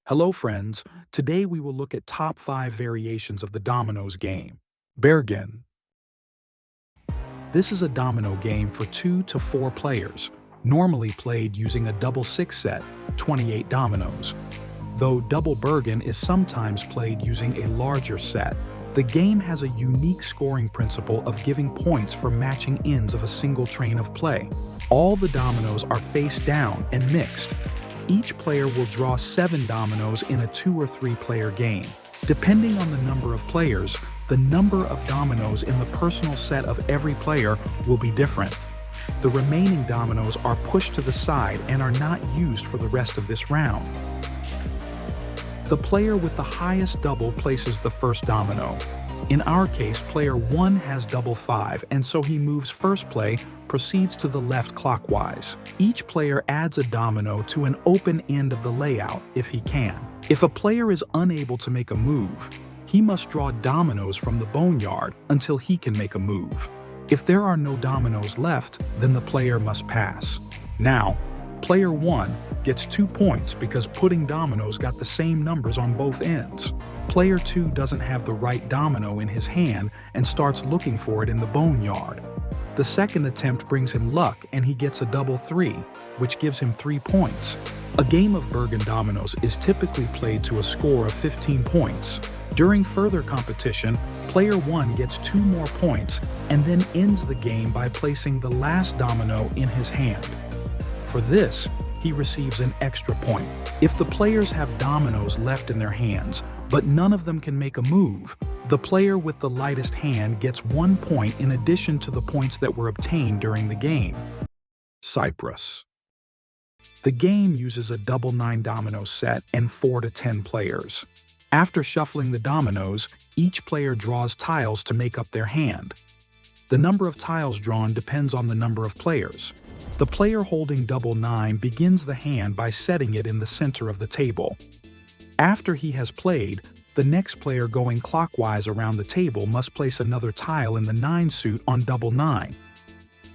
Hello friends, today we will look at top 5 variations of the Dominoes game. Bergen. This is a domino game for 2 to 4 players, normally played using a double 6 set, 28 dominoes. Though double Bergen is sometimes played using a larger set, the game has a unique scoring principle of giving points for matching ends of a single train of play. All the dominoes are face down and mixed. Each player will draw 7 dominoes in a 2 or 3 player game. Depending on the number of players, the number of dominoes in the personal set of every player will be different. The remaining dominoes are pushed to the side and are not used for the rest of this round. The player with the highest double places the first domino. In our case, player 1 has double 5, and so he moves first play, proceeds to the left clockwise. Each player adds a domino to an open end of the layout if he can. If a player is unable to make a move, he must draw dominoes from the boneyard until he can make a move. If there are no dominoes left, then the player must pass. Now, player 1 gets 2 points because putting dominoes got the same numbers on both ends. Player 2 doesn't have the right domino in his hand and starts looking for it in the boneyard. The second attempt brings him luck and he gets a double 3, which gives him 3 points. A game of Bergen dominoes is typically played to a score of 15 points. During further competition, player 1 gets 2 more points and then ends the game by placing the last domino in his hand. For this, he receives an extra point. If the players have dominoes left in their hands, but none of them can make a move, the player with the lightest hand gets 1 point in addition to the points that were obtained during the game. Cyprys. The game uses a double 9 domino set and 4 to 10 players. After shuffling the dominoes, each player draws tiles to make up their hand. The number of tiles drawn depends on the number of players. The player holding double 9 begins the hand by setting it in the center of the table. After he has played, the next player going clockwise around the table must place another tile in the 9 suit on double 9.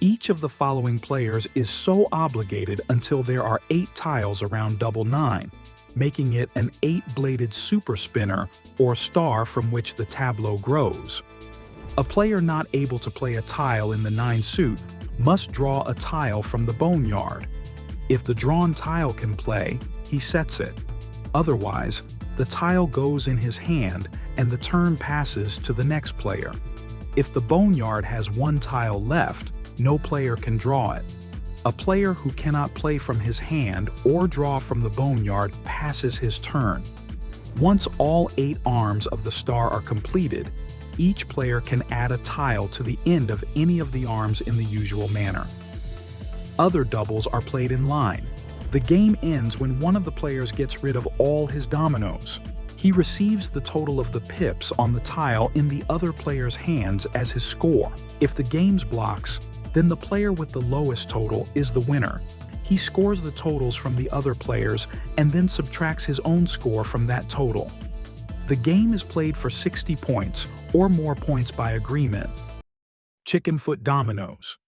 Each of the following players is so obligated until there are 8 tiles around double 9, making it an 8-bladed super spinner or star from which the tableau grows. A player not able to play a tile in the 9 suit must draw a tile from the boneyard. If the drawn tile can play, he sets it. Otherwise, the tile goes in his hand and the turn passes to the next player. If the boneyard has 1 tile left, no player can draw it. A player who cannot play from his hand or draw from the boneyard passes his turn. Once all 8 arms of the star are completed, each player can add a tile to the end of any of the arms in the usual manner. Other doubles are played in line. The game ends when one of the players gets rid of all his dominoes. He receives the total of the pips on the tile in the other player's hands as his score. If the game's blocks, then the player with the lowest total is the winner. He scores the totals from the other players and then subtracts his own score from that total. The game is played for 60 points or more points by agreement. Chickenfoot dominoes.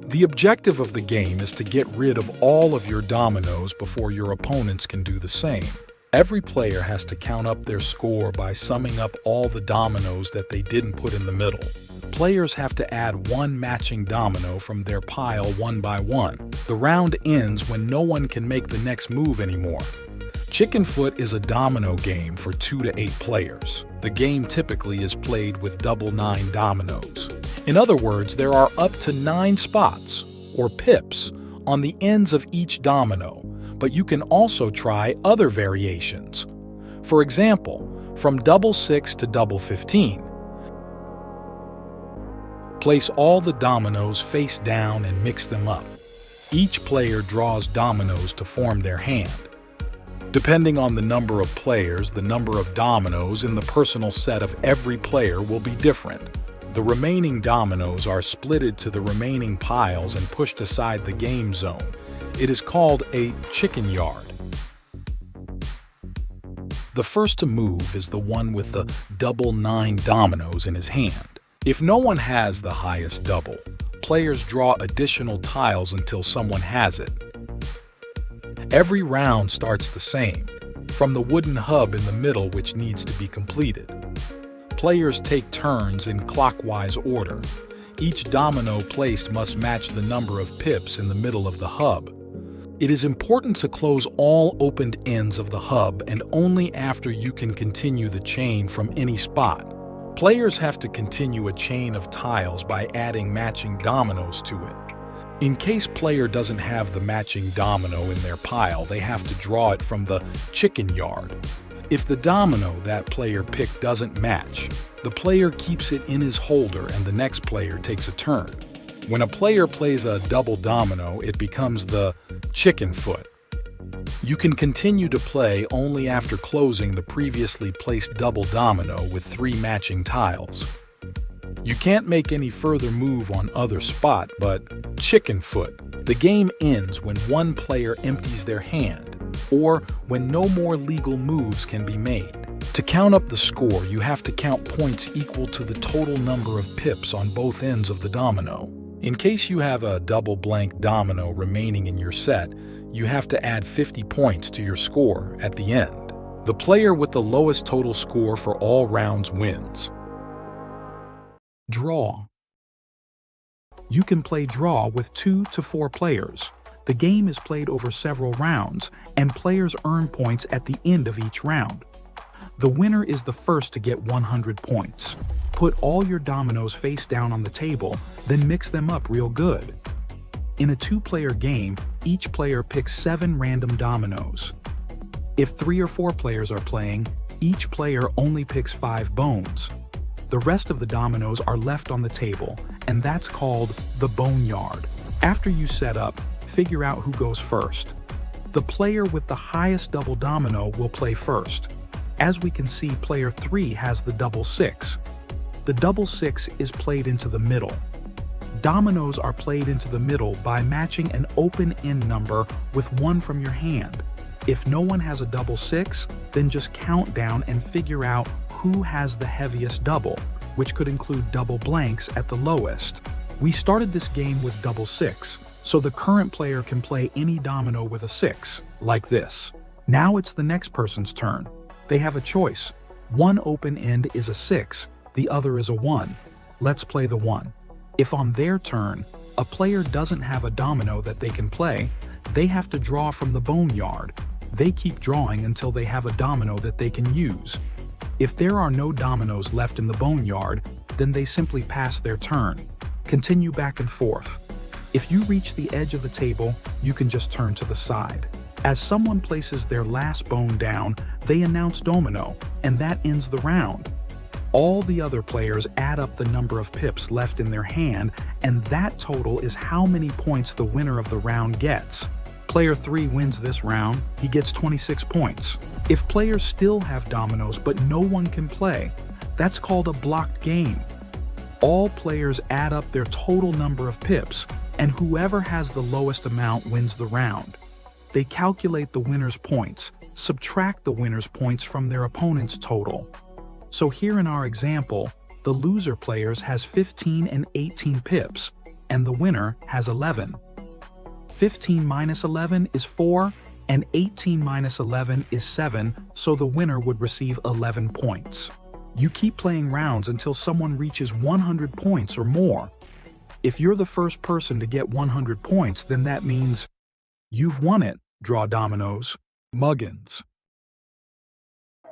The objective of the game is to get rid of all of your dominoes before your opponents can do the same. Every player has to count up their score by summing up all the dominoes that they didn't put in the middle. Players have to add 1 matching domino from their pile one by one. The round ends when no one can make the next move anymore. Chickenfoot is a domino game for 2 to 8 players. The game typically is played with double 9 dominoes. In other words, there are up to 9 spots, or pips, on the ends of each domino, but you can also try other variations. For example, from double 6 to double 15. Place all the dominoes face down and mix them up. Each player draws dominoes to form their hand. Depending on the number of players, the number of dominoes in the personal set of every player will be different. The remaining dominoes are splitted to the remaining piles and pushed aside the game zone. It is called a chicken yard. The first to move is the one with the double 9 dominoes in his hand. If no one has the highest double, players draw additional tiles until someone has it. Every round starts the same. from the wooden hub in the middle which needs to be completed. Players take turns in clockwise order. Each domino placed must match the number of pips in the middle of the hub. It is important to close all opened ends of the hub, and only after you can continue the chain from any spot. Players have to continue a chain of tiles by adding matching dominoes to it. In case player doesn't have the matching domino in their pile, they have to draw it from the chicken yard. If the domino that player picked doesn't match, the player keeps it in his holder and the next player takes a turn. When a player plays a double domino, it becomes the Chickenfoot. You can continue to play only after closing the previously placed double domino with 3 matching tiles. You can't make any further move on other spot, but Chickenfoot. The game ends when one player empties their hand, or when no more legal moves can be made. To count up the score, you have to count points equal to the total number of pips on both ends of the domino. In case you have a double blank domino remaining in your set, you have to add 50 points to your score at the end. The player with the lowest total score for all rounds wins. Draw. You can play draw with 2 to 4 players. The game is played over several rounds, and players earn points at the end of each round. The winner is the first to get 100 points. Put all your dominoes face down on the table, then mix them up real good. In a 2-player game, each player picks 7 random dominoes. If 3 or 4 players are playing, each player only picks 5 bones. The rest of the dominoes are left on the table, and that's called the boneyard. After you set up, figure out who goes first. The player with the highest double domino will play first. As we can see, player 3 has the double 6. The double 6 is played into the middle. Dominoes are played into the middle by matching an open end number with 1 from your hand. If no one has a double 6, then just count down and figure out who has the heaviest double, which could include double blanks at the lowest. We started this game with double 6, so the current player can play any domino with a 6, like this. Now it's the next person's turn. They have a choice. One open end is a 6, the other is a 1. Let's play the 1. If on their turn, a player doesn't have a domino that they can play, they have to draw from the boneyard. They keep drawing until they have a domino that they can use. If there are no dominoes left in the boneyard, then they simply pass their turn. Continue back and forth. If you reach the edge of the table, you can just turn to the side. As someone places their last bone down, they announce domino, and that ends the round. All the other players add up the number of pips left in their hand, and that total is how many points the winner of the round gets. Player 3 wins this round, he gets 26 points. If players still have dominoes but no one can play, that's called a blocked game. All players add up their total number of pips, and whoever has the lowest amount wins the round. They calculate the winner's points, subtract the winner's points from their opponent's total. So here in our example, the loser players has 15 and 18 pips, and the winner has 11. 15 minus 11 is 4, and 18 minus 11 is 7, so the winner would receive 11 points. You keep playing rounds until someone reaches 100 points or more. If you're the first person to get 100 points, then that means you've won it. Draw dominoes. Muggins.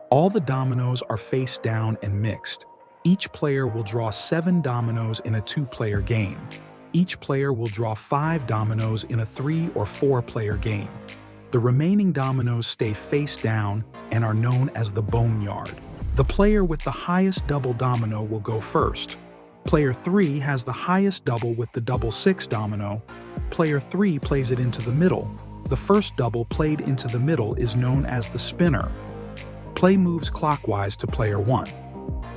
All the dominoes are face down and mixed. Each player will draw 7 dominoes in a 2-player game. Each player will draw 5 dominoes in a 3 or 4-player game. The remaining dominoes stay face down and are known as the boneyard. The player with the highest double domino will go first. Player 3 has the highest double with the double 6 domino. Player 3 plays it into the middle. The first double played into the middle is known as the spinner. Play moves clockwise to player 1.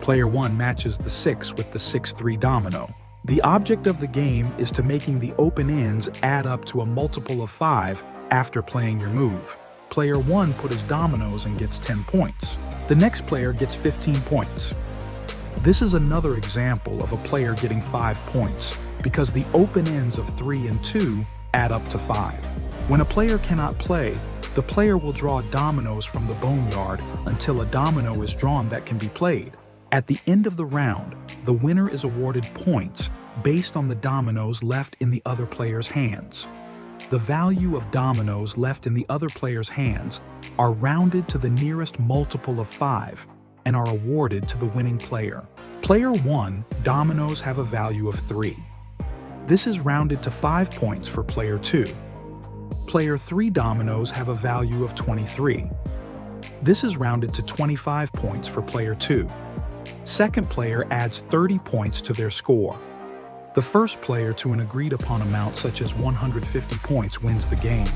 Player 1 matches the 6 with the 6-3 domino. The object of the game is to making the open ends add up to a multiple of 5 after playing your move. Player 1 put his dominoes and gets 10 points. The next player gets 15 points. This is another example of a player getting 5 points because the open ends of 3 and 2 add up to 5. When a player cannot play, The player will draw dominoes from the boneyard until a domino is drawn that can be played. At the end of the round, the winner is awarded points based on the dominoes left in the other player's hands. The value of dominoes left in the other player's hands are rounded to the nearest multiple of 5 and are awarded to the winning player. Player 1 dominoes have a value of 3. This is rounded to 5 points for player 2. Player 3 dominoes have a value of 23. This is rounded to 25 points for player 2. Second player adds 30 points to their score. The first player to an agreed upon amount such as 150 points wins the game.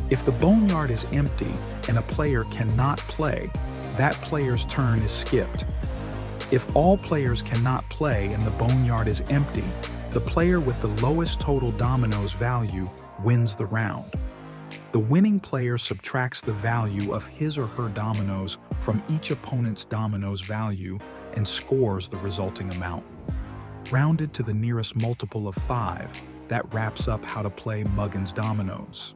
If the boneyard is empty and a player cannot play, that player's turn is skipped. If all players cannot play and the boneyard is empty, the player with the lowest total dominoes value wins the round. The winning player subtracts the value of his or her dominoes from each opponent's dominoes value and scores the resulting amount. Rounded to the nearest multiple of 5, that wraps up how to play Muggins dominoes.